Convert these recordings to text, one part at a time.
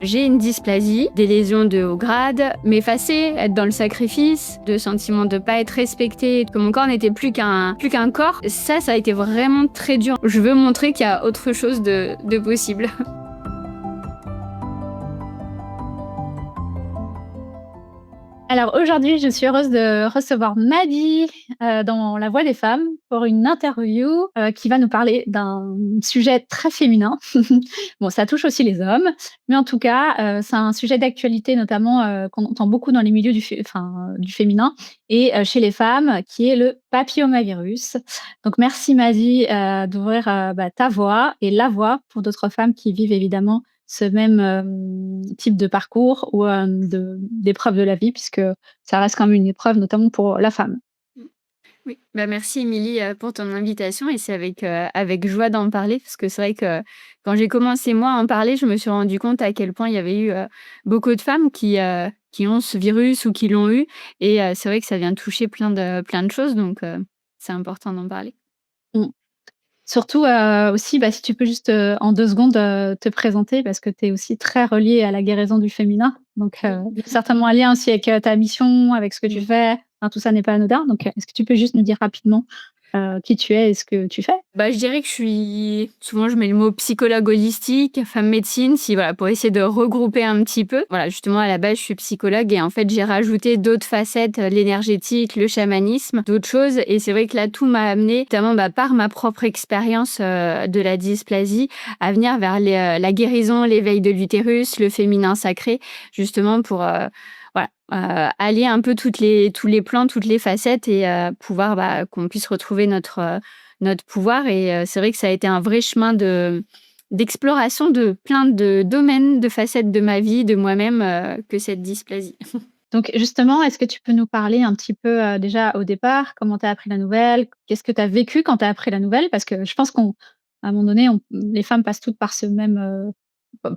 J'ai une dysplasie, des lésions de haut grade, m'effacer, être dans le sacrifice, de sentiment de pas être respecté, que mon corps n'était plus qu'un corps. Ça a été vraiment très dur. Je veux montrer qu'il y a autre chose de possible. Alors aujourd'hui, je suis heureuse de recevoir Mady dans La Voix des femmes pour une interview qui va nous parler d'un sujet très féminin. Bon, ça touche aussi les hommes, mais en tout cas, c'est un sujet d'actualité notamment qu'on entend beaucoup dans les milieux du féminin et chez les femmes, qui est le papillomavirus. Donc merci Mady d'ouvrir ta voix et la voix pour d'autres femmes qui vivent évidemment ce même type de parcours ou d'épreuve de la vie, puisque ça reste quand même une épreuve, notamment pour la femme. Oui, merci Émilie pour ton invitation et c'est avec joie d'en parler parce que c'est vrai que quand j'ai commencé moi à en parler, je me suis rendu compte à quel point il y avait eu beaucoup de femmes qui ont ce virus ou qui l'ont eu et c'est vrai que ça vient toucher plein de choses donc c'est important d'en parler. Mmh. Surtout, aussi, si tu peux juste, en 2 secondes, te présenter parce que tu es aussi très reliée à la guérison du féminin. Donc, il y a certainement un lien aussi avec, ta mission, avec ce que tu fais. Enfin, tout ça n'est pas anodin. Donc, est-ce que tu peux juste nous dire rapidement, qui tu es et ce que tu fais? Je dirais que souvent je mets le mot psychologue holistique, femme médecine, pour essayer de regrouper un petit peu. Voilà, justement, à la base, je suis psychologue et en fait, j'ai rajouté d'autres facettes, l'énergétique, le chamanisme, d'autres choses. Et c'est vrai que là, tout m'a amené, notamment par ma propre expérience de la dysplasie, à venir vers la guérison, l'éveil de l'utérus, le féminin sacré, justement pour allier un peu tous les plans, toutes les facettes et pouvoir qu'on puisse retrouver notre pouvoir. Et c'est vrai que ça a été un vrai chemin d'exploration de plein de domaines, de facettes de ma vie, de moi-même, que cette dysplasie. Donc justement, est-ce que tu peux nous parler un petit peu, déjà au départ, comment tu as appris la nouvelle? Qu'est-ce que tu as vécu quand tu as appris la nouvelle? Parce que je pense qu'à un moment donné, les femmes passent toutes par ce même,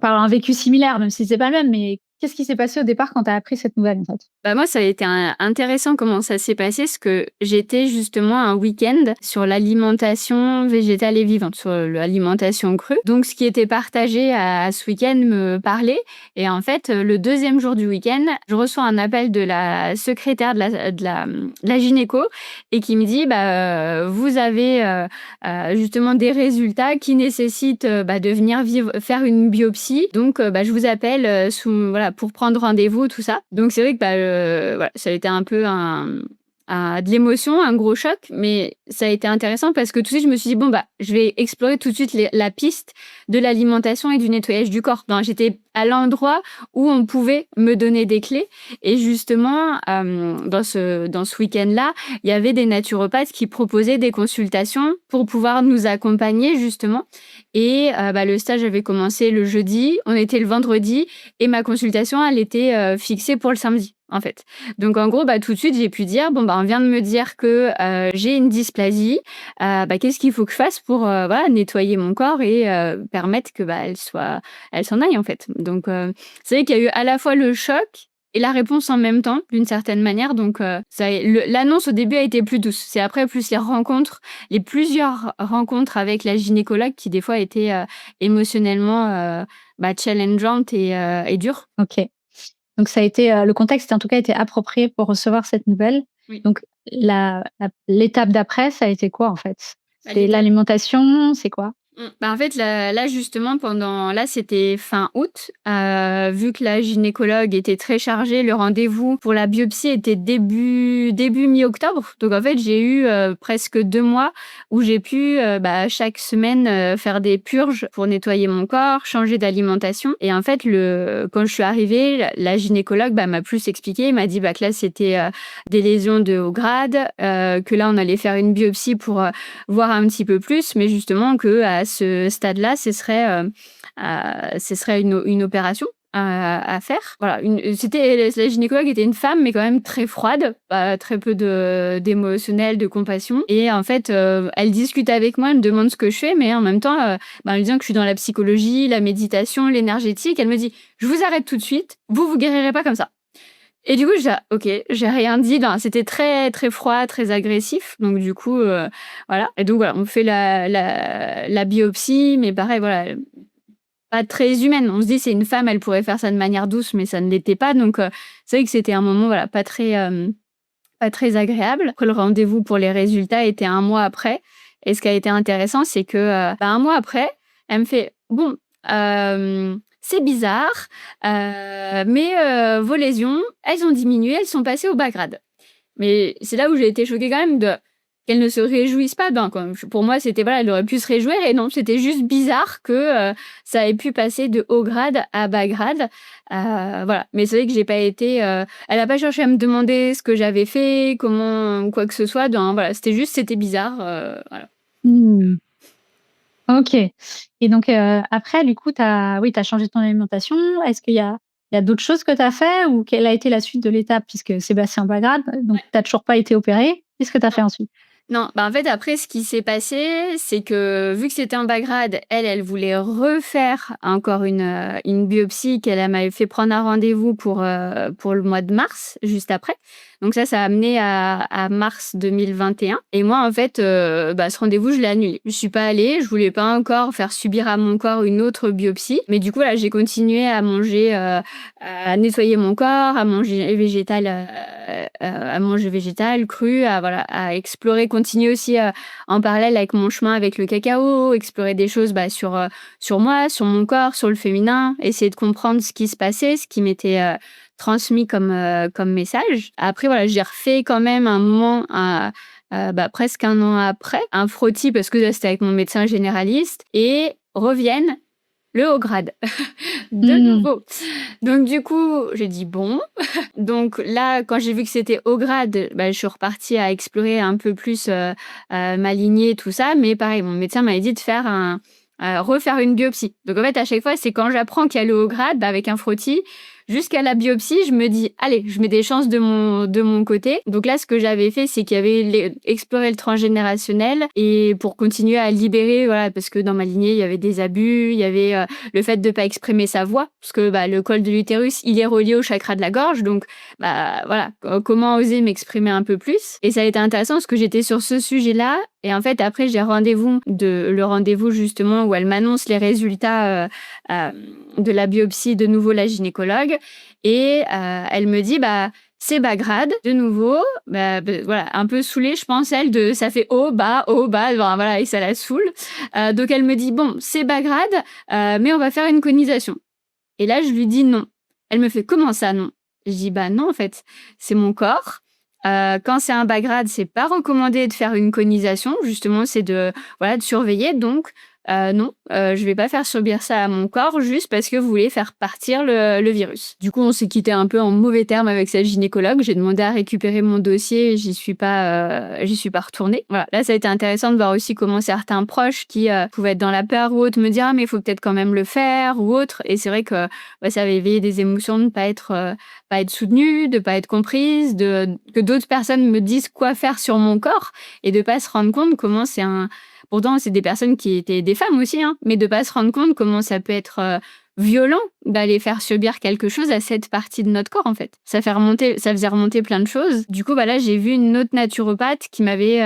par un vécu similaire, même si c'est pas le même, mais qu'est-ce qui s'est passé au départ quand tu as appris cette nouvelle, en fait? Moi, ça a été intéressant comment ça s'est passé, parce que j'étais justement un week-end sur l'alimentation végétale et vivante, sur l'alimentation crue. Donc, ce qui était partagé à ce week-end me parlait. Et en fait, le deuxième jour du week-end, je reçois un appel de la secrétaire de la gynéco et qui me dit, vous avez justement des résultats qui nécessitent de venir faire une biopsie. Donc, je vous appelle pour prendre rendez-vous, tout ça. Donc, c'est vrai que ça a été un peu de l'émotion, un gros choc, mais ça a été intéressant parce que tout de suite, je me suis dit, je vais explorer tout de suite la piste de l'alimentation et du nettoyage du corps. Donc, j'étais à l'endroit où on pouvait me donner des clés. Et justement, dans ce week-end-là, il y avait des naturopathes qui proposaient des consultations pour pouvoir nous accompagner, justement. Et le stage avait commencé le jeudi, on était le vendredi, et ma consultation, elle était fixée pour le samedi, en fait. Donc, en gros, tout de suite, j'ai pu dire, on vient de me dire que j'ai une dysplasie. Qu'est-ce qu'il faut que je fasse pour nettoyer mon corps et permettre que elle s'en aille, en fait. Donc, c'est vrai qu'il y a eu à la fois le choc et la réponse en même temps, d'une certaine manière. Donc, l'annonce au début a été plus douce. C'est après plus les plusieurs rencontres avec la gynécologue qui, des fois, étaient émotionnellement challengeantes et dures. OK. Donc ça a été, le contexte en tout cas était approprié pour recevoir cette nouvelle. Oui. Donc l'étape d'après, ça a été quoi en fait? C'est L'étape l'alimentation, c'est quoi? En fait, là justement, c'était fin août, vu que la gynécologue était très chargée, le rendez-vous pour la biopsie était début mi-octobre. Donc en fait, j'ai eu presque 2 mois où j'ai pu chaque semaine faire des purges pour nettoyer mon corps, changer d'alimentation. Et en fait, quand je suis arrivée, la gynécologue m'a plus expliqué, m'a dit que là c'était des lésions de haut grade, que là on allait faire une biopsie pour voir un petit peu plus, mais justement que à ce stade-là, ce serait une opération à faire. Voilà, la gynécologue était une femme, mais quand même très froide, très peu d'émotionnel, de compassion. Et en fait, elle discute avec moi, elle me demande ce que je fais, mais en même temps, en lui disant que je suis dans la psychologie, la méditation, l'énergétique, elle me dit « Je vous arrête tout de suite, vous guérirez pas comme ça ». Et du coup, ok, j'ai rien dit. C'était très, très froid, très agressif. Donc, du coup, voilà. Et donc, voilà, on fait la biopsie, mais pareil, voilà. pas très humaine. On se dit, c'est une femme, elle pourrait faire ça de manière douce, mais ça ne l'était pas. Donc, c'est vrai que c'était un moment, voilà, pas très agréable. Après, le rendez-vous pour les résultats était 1 mois après. Et ce qui a été intéressant, c'est que, 1 mois après, elle me fait: «Bon, c'est bizarre, mais vos lésions, elles ont diminué, elles sont passées au bas grade». Mais c'est là où j'ai été choquée quand même qu'elle ne se réjouisse pas. Ben, pour moi, c'était, voilà, elle aurait pu se réjouir et non, c'était juste bizarre que ça ait pu passer de haut grade à bas grade. Voilà. Mais c'est vrai que j'ai pas été. Elle a pas cherché à me demander ce que j'avais fait, comment, quoi que ce soit. Voilà, c'était bizarre. Voilà. Mmh. OK et donc après du coup, tu as changé ton alimentation. Est-ce qu'il y a d'autres choses que tu as fait ou quelle a été la suite de l'étape? Puisque Sébastien Bagrade, donc Ouais. tu as toujours pas été opéré. Qu'est-ce que tu as fait ensuite? Non, bah, en fait, après, ce qui s'est passé, c'est que vu que c'était un bas grade, elle voulait refaire encore une biopsie elle m'avait fait prendre un rendez-vous pour le mois de mars, juste après. Donc ça a amené à mars 2021. Et moi, en fait, ce rendez-vous, je l'ai annulé. Je suis pas allée, je voulais pas encore faire subir à mon corps une autre biopsie. Mais du coup, là, j'ai continué à manger, à nettoyer mon corps, à manger végétal, cru, à explorer, continuer aussi en parallèle avec mon chemin avec le cacao, explorer des choses sur moi, sur mon corps, sur le féminin, essayer de comprendre ce qui se passait, ce qui m'était transmis comme message. Après, voilà, j'ai refait quand même un moment, presque 1 an après, un frottis parce que là, c'était avec mon médecin généraliste et reviennent le haut grade de Mmh. nouveau. Donc du coup, j'ai dit: «Bon». Donc là, quand j'ai vu que c'était haut grade, je suis repartie à explorer un peu plus, ma lignée, tout ça. Mais pareil, mon médecin m'avait dit de refaire une biopsie. Donc en fait, à chaque fois, c'est quand j'apprends qu'il y a le haut grade, avec un frottis, jusqu'à la biopsie, je me dis: «Allez, je mets des chances de mon côté». Donc là, ce que j'avais fait, c'est qu'il y avait exploré le transgénérationnel et pour continuer à libérer, voilà, parce que dans ma lignée, il y avait des abus, il y avait, le fait de pas exprimer sa voix, parce que, le col de l'utérus, il est relié au chakra de la gorge. Donc voilà, comment oser m'exprimer un peu plus? Et ça a été intéressant parce que j'étais sur ce sujet-là et en fait, après, j'ai le rendez-vous justement où elle m'annonce les résultats, de la biopsie, de nouveau la gynécologue et elle me dit: «C'est bas grade». De nouveau, voilà, un peu saoulée, je pense, elle, de ça fait haut, bas, enfin, voilà, et ça la saoule. Donc elle me dit: «Bon, c'est bas grade, mais on va faire une conisation». Et là, je lui dis: «Non». Elle me fait: «Comment ça, non?» Je dis: «Bah non, en fait, c'est mon corps. Quand c'est un bas grade, c'est pas recommandé de faire une conisation. Justement, c'est voilà, de surveiller. Donc, non, je vais pas faire subir ça à mon corps juste parce que vous voulez faire partir le virus». Du coup, on s'est quitté un peu en mauvais termes avec cette gynécologue. J'ai demandé à récupérer mon dossier et j'y suis pas retournée. Voilà. Là, ça a été intéressant de voir aussi comment certains proches qui pouvaient être dans la peur ou autre me dire: «Ah, mais il faut peut-être quand même le faire» ou autre. Et c'est vrai que ça avait éveillé des émotions de ne pas être soutenue, de pas être comprise, que d'autres personnes me disent quoi faire sur mon corps et de pas se rendre compte comment pourtant c'est des personnes qui étaient des femmes aussi, hein, mais de pas se rendre compte comment ça peut être violent d'aller faire subir quelque chose à cette partie de notre corps, en fait. Ça faisait remonter plein de choses. Du coup, là, j'ai vu une autre naturopathe qui m'avait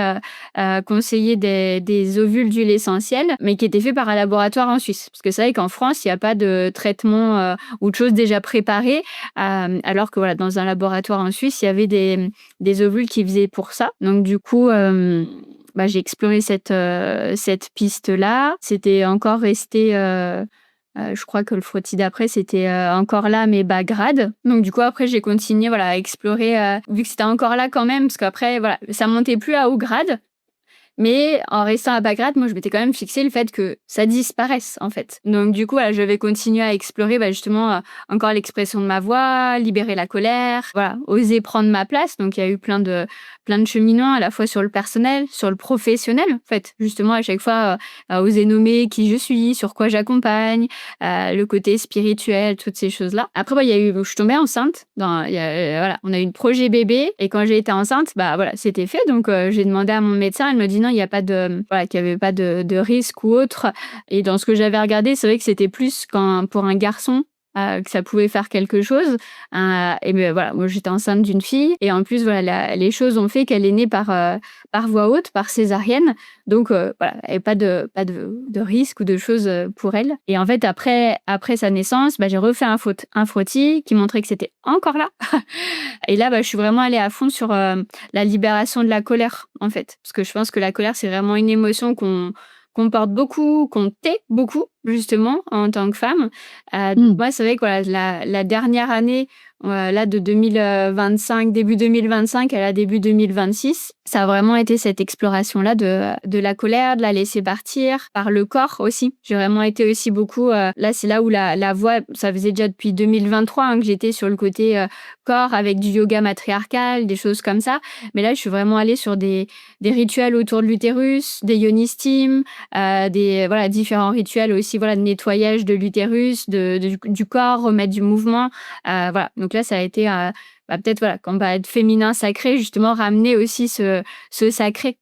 conseillé des ovules d'huile essentielle, mais qui étaient faits par un laboratoire en Suisse. Parce que c'est vrai qu'en France, il n'y a pas de traitement ou de choses déjà préparées, alors que voilà, dans un laboratoire en Suisse, il y avait des ovules qui faisaient pour ça. Donc du coup, j'ai exploré cette piste-là. C'était encore resté, je crois que le frottis d'après, c'était encore là, mais bas grade. Donc du coup, après, j'ai continué, voilà, à explorer, vu que c'était encore là quand même, parce qu'après, voilà, ça montait plus à haut grade. Mais en restant à bas grade, moi, je m'étais quand même fixé le fait que ça disparaisse, en fait. Donc du coup, voilà, je vais continuer à explorer, justement, encore l'expression de ma voix, libérer la colère, voilà, oser prendre ma place. Donc il y a eu plein de cheminements, à la fois sur le personnel, sur le professionnel, en fait. Justement, à chaque fois, oser nommer qui je suis, sur quoi j'accompagne, le côté spirituel, toutes ces choses-là. Après, je suis tombée enceinte. Voilà, on a eu le projet bébé et quand j'ai été enceinte, voilà, c'était fait. Donc j'ai demandé à mon médecin, elle me dit non, il y a pas voilà, qu'il y avait pas de risque ou autre. Et dans ce que j'avais regardé, c'est vrai que c'était plus pour un garçon. que ça pouvait faire quelque chose. Et ben voilà, moi j'étais enceinte d'une fille et en plus voilà, les choses ont fait qu'elle est née par voie haute, par césarienne. Donc voilà, il n'y avait pas de risque ou de choses pour elle. Et en fait, après sa naissance, j'ai refait un frottis qui montrait que c'était encore là. Et là, je suis vraiment allée à fond sur la libération de la colère, en fait. Parce que je pense que la colère, c'est vraiment une émotion qu'on porte beaucoup, qu'on tait beaucoup, justement, en tant que femme. Moi, c'est vrai que voilà, la dernière année, là, de 2025, début 2025 à la début 2026, ça a vraiment été cette exploration-là de la colère, de la laisser partir, par le corps aussi. J'ai vraiment été aussi beaucoup... là, c'est là où la voix, ça faisait déjà depuis 2023 que j'étais sur le côté corps avec du yoga matriarcal, des choses comme ça. Mais là, je suis vraiment allée sur des rituels autour de l'utérus, des yoni steam, voilà, différents rituels aussi, voilà, de nettoyage de l'utérus, du corps, remettre du mouvement. Voilà. Donc là, ça a été peut-être, voilà, quand on parle de féminin sacré, justement, ramener aussi ce sacré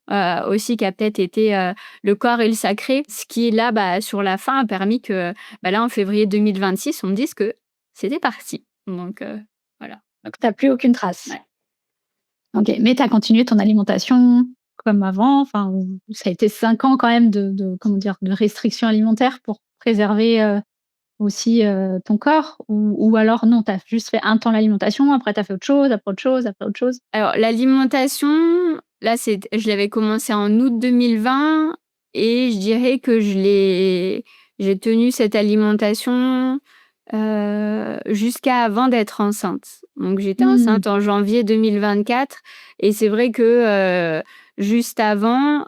aussi qui a peut-être été le corps et le sacré, ce qui, là, sur la fin, a permis que, là, en février 2026, on me dise que c'était parti. Donc, voilà. Donc tu as plus aucune trace? Ouais. OK, mais tu as continué ton alimentation comme avant? Enfin, ça a été 5 ans quand même de comment dire? De restrictions alimentaires pour préserver, aussi, ton corps? Ou alors non, tu as juste fait un temps l'alimentation, après tu as fait autre chose, après autre chose, après autre chose? Alors, l'alimentation, là, je l'avais commencé en août 2020 et je dirais que j'ai tenu cette alimentation jusqu'à avant d'être enceinte. Donc, j'étais enceinte en janvier 2024 et c'est vrai que juste avant,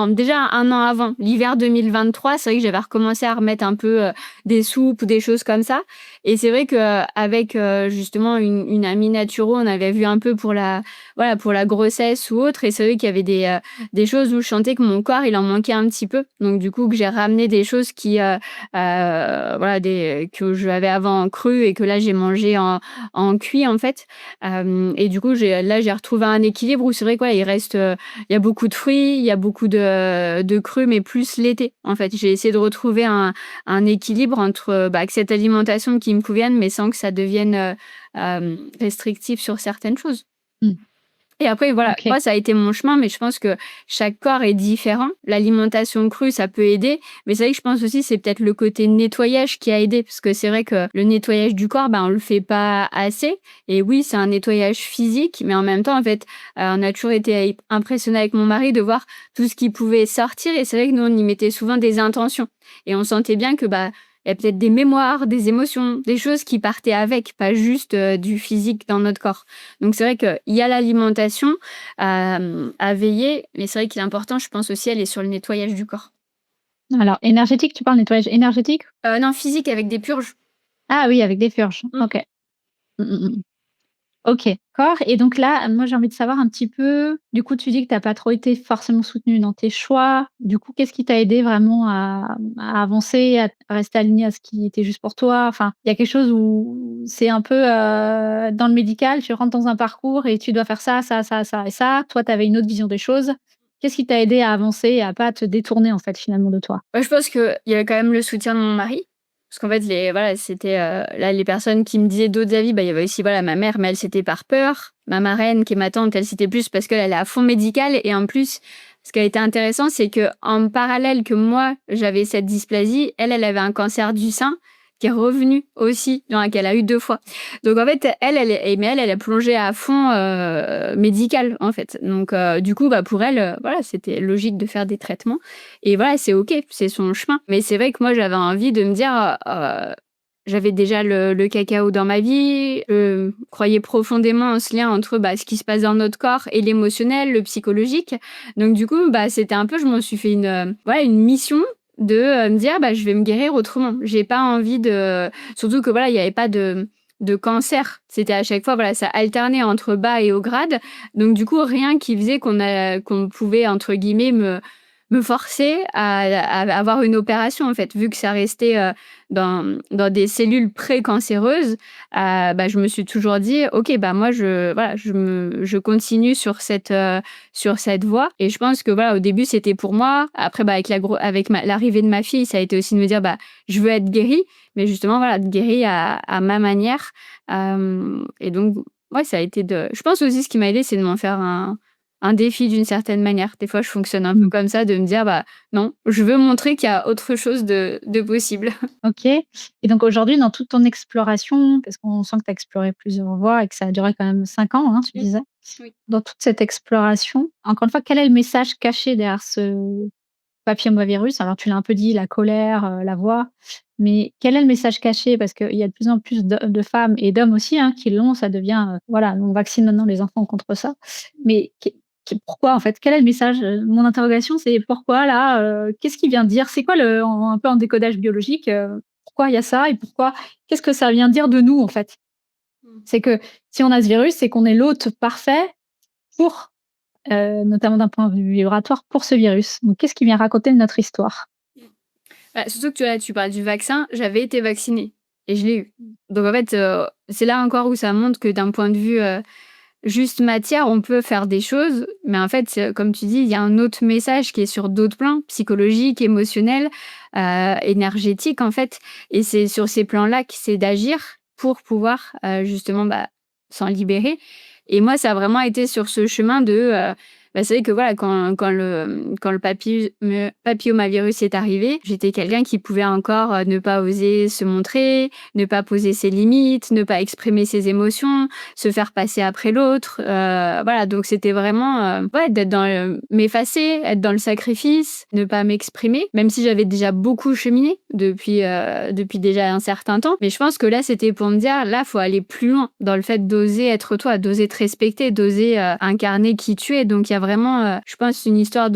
déjà un an avant, l'hiver 2023, c'est vrai que j'avais recommencé à remettre un peu des soupes ou des choses comme ça. Et c'est vrai qu'avec justement une amie naturo, on avait vu un peu pour la grossesse ou autre. Et c'est vrai qu'il y avait des choses où je sentais que mon corps, il en manquait un petit peu. Donc du coup, que j'ai ramené des choses que j'avais avant cru et que là, j'ai mangé en cuit, en fait. Et du coup, j'ai retrouvé un équilibre où c'est vrai qu'il reste... il y a beaucoup de fruits, il y a beaucoup de cru, mais plus l'été, en fait. J'ai essayé de retrouver un équilibre entre avec cette alimentation qui me convienne, mais sans que ça devienne restrictif sur certaines choses. Et après, voilà, OK. moi, ça a été mon chemin, mais je pense que chaque corps est différent. L'alimentation crue, ça peut aider, mais c'est vrai que je pense aussi c'est peut-être le côté nettoyage qui a aidé, parce que c'est vrai que le nettoyage du corps, on le fait pas assez. Et oui, c'est un nettoyage physique, mais en même temps, en fait, on a toujours été impressionnés avec mon mari de voir tout ce qui pouvait sortir, et c'est vrai que nous, on y mettait souvent des intentions. Et on sentait bien que, il y a peut-être des mémoires, des émotions, des choses qui partaient avec, pas juste du physique dans notre corps. Donc c'est vrai qu'il y a l'alimentation à veiller, mais c'est vrai qu'il est important, je pense aussi, elle est sur le nettoyage du corps. Alors énergétique, tu parles nettoyage énergétique? Non, physique avec des purges. Ah oui, avec des purges. OK. OK, d'accord. Et donc là, moi, j'ai envie de savoir un petit peu, du coup, tu dis que tu as pas trop été forcément soutenue dans tes choix. Du coup, qu'est-ce qui t'a aidé vraiment à avancer, à rester alignée à ce qui était juste pour toi? Enfin, il y a quelque chose où c'est un peu, dans le médical, tu rentres dans un parcours et tu dois faire ça, ça, ça, ça et ça. Toi, tu avais une autre vision des choses. Qu'est-ce qui t'a aidé à avancer et à pas te détourner, en fait, finalement, de toi? Je pense qu'il y avait quand même le soutien de mon mari. Parce qu'en fait, c'était là les personnes qui me disaient d'autres avis. Il y avait aussi ma mère, mais elle, c'était par peur. Ma marraine, qui est ma tante, elle, c'était plus parce qu'elle est à fond médical. Et en plus, ce qui a été intéressant, c'est qu'en parallèle que moi, j'avais cette dysplasie, elle avait un cancer du sein qui est revenu aussi, qu'elle a eu 2 fois. Donc en fait, elle a plongé à fond médical, en fait. Donc du coup, pour elle, c'était logique de faire des traitements. Et voilà, c'est OK, c'est son chemin. Mais c'est vrai que moi, j'avais envie de me dire... j'avais déjà le cacao dans ma vie, je croyais profondément en ce lien entre ce qui se passe dans notre corps et l'émotionnel, le psychologique. Donc du coup, c'était un peu, je m'en suis fait une mission de me dire je vais me guérir autrement. J'ai pas envie de... Surtout que il y avait pas de cancer. C'était à chaque fois, ça alternait entre bas et haut grade. Donc du coup, rien qui faisait qu'on pouvait, entre guillemets, me forcer à avoir une opération, en fait. Vu que ça restait, dans des cellules précancéreuses, bah, je me suis toujours dit: «OK, bah, moi je continue sur cette voie» et je pense que voilà, au début, c'était pour moi. Après, bah, avec l'arrivée de ma fille, ça a été aussi de me dire: «Bah, je veux être guérie», mais justement, voilà, guérie à ma manière. Et donc ouais, ça a été je pense aussi ce qui m'a aidée, c'est de m'en faire un défi d'une certaine manière. Des fois, je fonctionne un peu Mmh. comme ça, de me dire: «Bah, non, je veux montrer qu'il y a autre chose de possible». OK, et donc aujourd'hui, dans toute ton exploration, parce qu'on sent que tu as exploré plusieurs voies et que ça a duré quand même 5 ans, hein, tu Mmh. disais? Oui. Dans toute cette exploration, encore une fois, quel est le message caché derrière ce papillomavirus? Alors tu l'as un peu dit, la colère, la voix, mais quel est le message caché? Parce qu'il y a de plus en plus de femmes et d'hommes aussi, hein, qui l'ont, ça devient, voilà, on vaccine maintenant les enfants contre ça. Mais pourquoi en fait? Quel est le message? Mon interrogation, c'est pourquoi là, qu'est-ce qu'il vient dire? C'est quoi un peu en décodage biologique, pourquoi il y a ça et pourquoi qu'est-ce que ça vient dire de nous en fait? Mmh. C'est que si on a ce virus, c'est qu'on est l'hôte parfait pour, notamment d'un point de vue vibratoire, pour ce virus. Donc qu'est-ce qui vient raconter de notre histoire? Mmh. Bah, surtout que tu parles du vaccin, j'avais été vaccinée et je l'ai eu. Donc en fait, c'est là encore où ça montre que d'un point de vue, juste matière, on peut faire des choses, mais en fait, comme tu dis, il y a un autre message qui est sur d'autres plans, psychologiques, émotionnels, énergétiques, en fait, et c'est sur ces plans-là que c'est d'agir pour pouvoir, justement, bah, s'en libérer. Et moi, ça a vraiment été sur ce chemin bah, c'est vrai que voilà, quand le papillomavirus est arrivé, j'étais quelqu'un qui pouvait encore, ne pas oser se montrer, ne pas poser ses limites, ne pas exprimer ses émotions, se faire passer après l'autre, voilà, donc c'était vraiment, ouais, d'être m'effacer, être dans le sacrifice, ne pas m'exprimer, même si j'avais déjà beaucoup cheminé depuis déjà un certain temps. Mais je pense que là, c'était pour me dire: «Là, faut aller plus loin dans le fait d'oser être toi, d'oser te respecter, d'oser, incarner qui tu es». Donc il y a vraiment, je pense, une histoire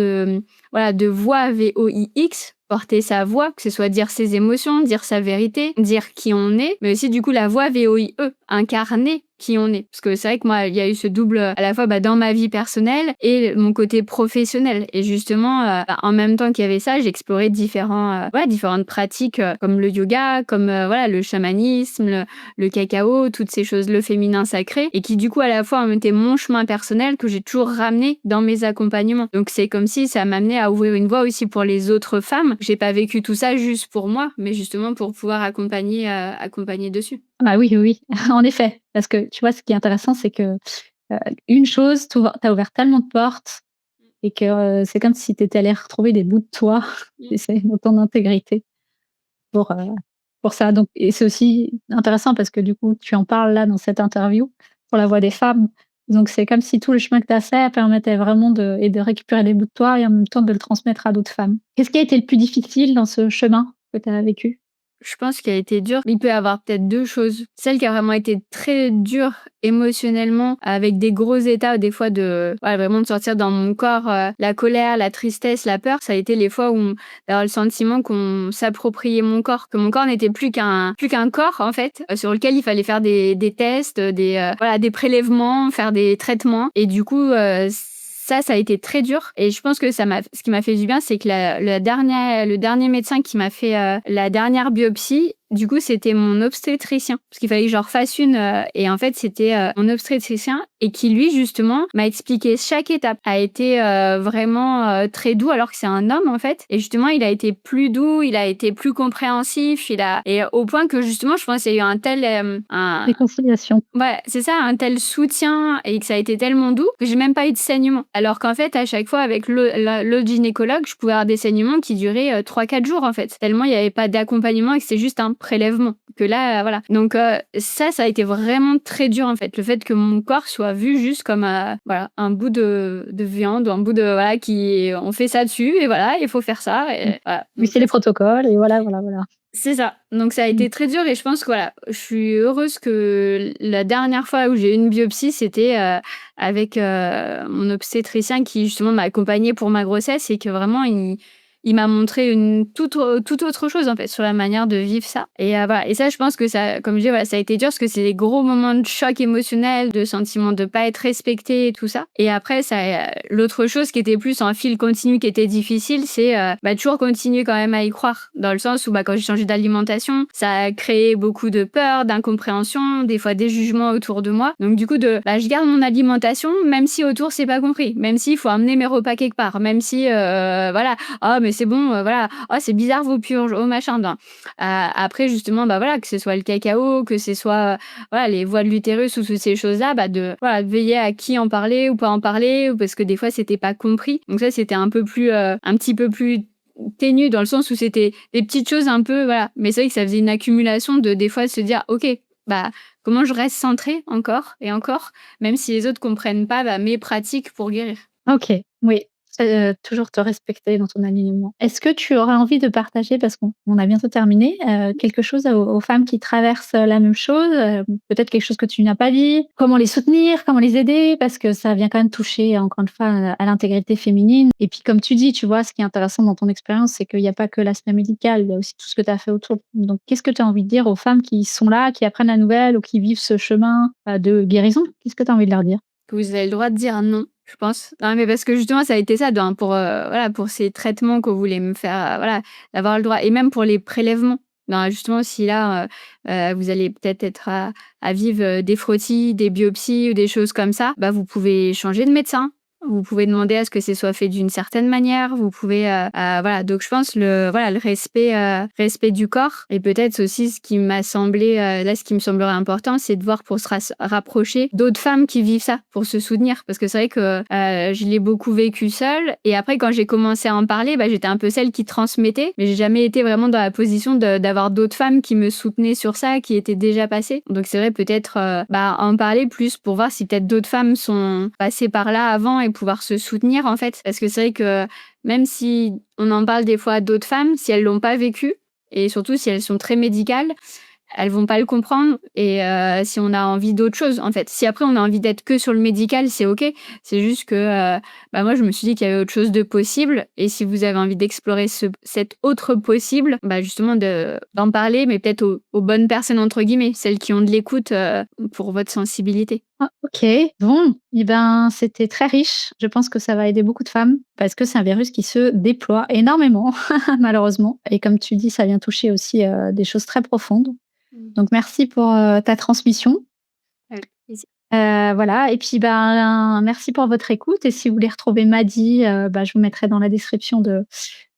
voilà, de voix, VOIX, porter sa voix, que ce soit dire ses émotions, dire sa vérité, dire qui on est, mais aussi du coup la voix VOIE, incarner qui on est. Parce que c'est vrai que moi, il y a eu ce double, à la fois, bah, dans ma vie personnelle et mon côté professionnel. Et justement, bah, en même temps qu'il y avait ça, j'explorais différentes pratiques, comme le yoga, comme, voilà, le chamanisme, le cacao, toutes ces choses, le féminin sacré, et qui du coup à la fois ont été mon chemin personnel que j'ai toujours ramené dans mes accompagnements. Donc c'est comme si ça m'amenait à ouvrir une voie aussi pour les autres femmes. J'ai pas vécu tout ça juste pour moi, mais justement pour pouvoir accompagner dessus. Ah bah, oui, oui, oui, en effet, parce que tu vois, ce qui est intéressant, c'est que, une chose, tu as ouvert tellement de portes et que, c'est comme si tu étais allé retrouver des bouts de toi, Mmh. tu sais, dans ton intégrité pour, heu, pour ça. Donc et c'est aussi intéressant parce que du coup, tu en parles là dans cette interview pour la voix des femmes. Donc c'est comme si tout le chemin que tu as fait permettait vraiment de récupérer des bouts de toi et en même temps de le transmettre à d'autres femmes. Qu'est-ce qui a été le plus difficile dans ce chemin que tu as vécu? Je pense qu'il a été dur. Il peut y avoir peut-être 2 choses. Celle qui a vraiment été très dure émotionnellement, avec des gros états des fois vraiment de sortir dans mon corps, la colère, la tristesse, la peur, ça a été les fois où d'avoir le sentiment qu'on s'appropriait mon corps, que mon corps n'était plus qu'un corps en fait, sur lequel il fallait faire des tests, des prélèvements, faire des traitements, et du coup, ça a été très dur, et je pense que ce qui m'a fait du bien, c'est que le dernier médecin qui m'a fait, la dernière biopsie, du coup, c'était mon obstétricien. Parce qu'il fallait que je refasse une, et en fait, c'était, mon obstétricien, et qui lui, justement, m'a expliqué chaque étape. A été, vraiment, très doux, alors que c'est un homme, en fait, et justement, il a été plus doux, il a été plus compréhensif, et au point que justement, je pense qu'il y a eu un tel, un Réconciliation. ouais, c'est ça, un tel soutien, et que ça a été tellement doux que j'ai même pas eu de saignement. Alors qu'en fait, à chaque fois, avec l'autre gynécologue, je pouvais avoir des saignements qui duraient 3-4 jours, en fait. Tellement il n'y avait pas d'accompagnement et que c'était juste un prélèvement. Que là, voilà. Donc, ça a été vraiment très dur, en fait. Le fait que mon corps soit vu juste comme voilà, un bout de viande, ou un bout de. Voilà, on fait ça dessus, et voilà, il faut faire ça. Mmh. Et, voilà. Oui, Donc, c'est les protocoles et voilà, voilà, voilà. c'est ça. Donc ça a Mmh. été très dur, et je pense que voilà, je suis heureuse que la dernière fois où j'ai eu une biopsie, c'était, avec, mon obstétricien qui justement m'a accompagnée pour ma grossesse, et que vraiment il m'a montré une toute autre chose, en fait, sur la manière de vivre ça et voilà et ça, je pense que ça comme je dis, voilà, ça a été dur parce que c'est des gros moments de choc émotionnel, de sentiment de pas être respecté et tout ça et après ça, l'autre chose qui était plus un fil continu qui était difficile, c'est, toujours continuer quand même à y croire. Dans le sens où, quand j'ai changé d'alimentation, ça a créé beaucoup de peur, d'incompréhension, des fois des jugements autour de moi. Donc du coup je garde mon alimentation même si autour c'est pas compris, même s'il faut amener mes repas quelque part, même si, voilà: «Oh mais c'est bon, voilà. Oh c'est bizarre vos purges, oh machin». Après justement, voilà, que ce soit le cacao, que ce soit, voilà, les voies de l'utérus ou toutes ces choses-là, de veiller à qui en parler ou pas en parler ou parce que des fois c'était pas compris. Donc ça, c'était un petit peu plus ténu dans le sens où c'était des petites choses un peu, voilà. Mais c'est vrai que ça faisait une accumulation de des fois se dire: «OK, comment je reste centrée encore et encore, même si les autres comprennent pas, mes pratiques pour guérir». OK, oui, toujours te respecter dans ton alignement. Est-ce que tu aurais envie de partager, parce qu'on a bientôt terminé, quelque chose aux femmes qui traversent la même chose, peut-être quelque chose que tu n'as pas dit? Comment les soutenir? Comment les aider? Parce que ça vient quand même toucher, encore une fois, à l'intégrité féminine et puis comme tu dis, tu vois, ce qui est intéressant dans ton expérience, c'est qu'il y a pas que l'aspect médical, il y a aussi tout ce que tu as fait autour. Donc qu'est-ce que tu as envie de dire aux femmes qui sont là, qui apprennent la nouvelle ou qui vivent ce chemin, de guérison? Qu'est-ce que tu as envie de leur dire? Que vous avez le droit de dire non, je pense. Non, mais parce que justement, ça a été ça pour, voilà, pour ces traitements qu'on voulait me faire, voilà, d'avoir le droit et même pour les prélèvements. Non, justement, si là, vous allez peut-être être à vivre, des frottis, des biopsies ou des choses comme ça, vous pouvez changer de médecin. Vous pouvez demander à ce que ce soit fait d'une certaine manière. Vous pouvez, voilà, donc je pense le respect du corps et peut-être aussi ce qui m'a semblé, là, ce qui me semblerait important, c'est de voir pour se rapprocher d'autres femmes qui vivent ça, pour se soutenir. Parce que c'est vrai que, je l'ai beaucoup vécu seule et après quand j'ai commencé à en parler, j'étais un peu celle qui transmettait, mais j'ai jamais été vraiment dans la position d'avoir d'autres femmes qui me soutenaient sur ça, qui étaient déjà passées. Donc c'est vrai peut-être, en parler plus pour voir si peut-être d'autres femmes sont passées par là avant et pouvoir se soutenir en fait. Parce que c'est vrai que même si on en parle des fois à d'autres femmes, si elles l'ont pas vécu et surtout si elles sont très médicales, elles vont pas le comprendre et si on a envie d'autre chose en fait. Si après on a envie d'être que sur le médical, c'est OK. C'est juste que, moi je me suis dit qu'il y avait autre chose de possible et si vous avez envie d'explorer cet autre possible, justement d'en parler mais peut-être aux «bonnes personnes» entre guillemets, celles qui ont de l'écoute, pour votre sensibilité. Ah OK, bon et c'était très riche. Je pense que ça va aider beaucoup de femmes parce que c'est un virus qui se déploie énormément malheureusement et comme tu dis, ça vient toucher aussi, des choses très profondes. Donc merci pour, ta transmission. Avec plaisir. Voilà et puis, merci pour votre écoute et si vous voulez retrouver Mady, je vous mettrai dans la description de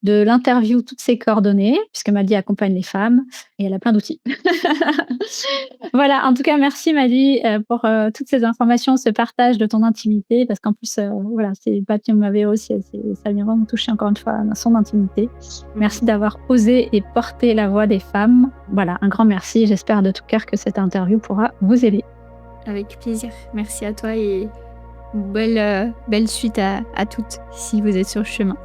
l'interview toutes ses coordonnées, puisque Mady accompagne les femmes et elle a plein d'outils. Voilà, en tout cas merci Mady, pour, toutes ces informations, ce partage de ton intimité parce qu'en plus, voilà, c'est papillomavirus aussi, ça vient vraiment toucher encore une fois son intimité. Merci d'avoir osé et porté la voix des femmes. Voilà, un grand merci. J'espère de tout cœur que cette interview pourra vous aider. Avec plaisir. Merci à toi et belle suite à toutes si vous êtes sur le chemin.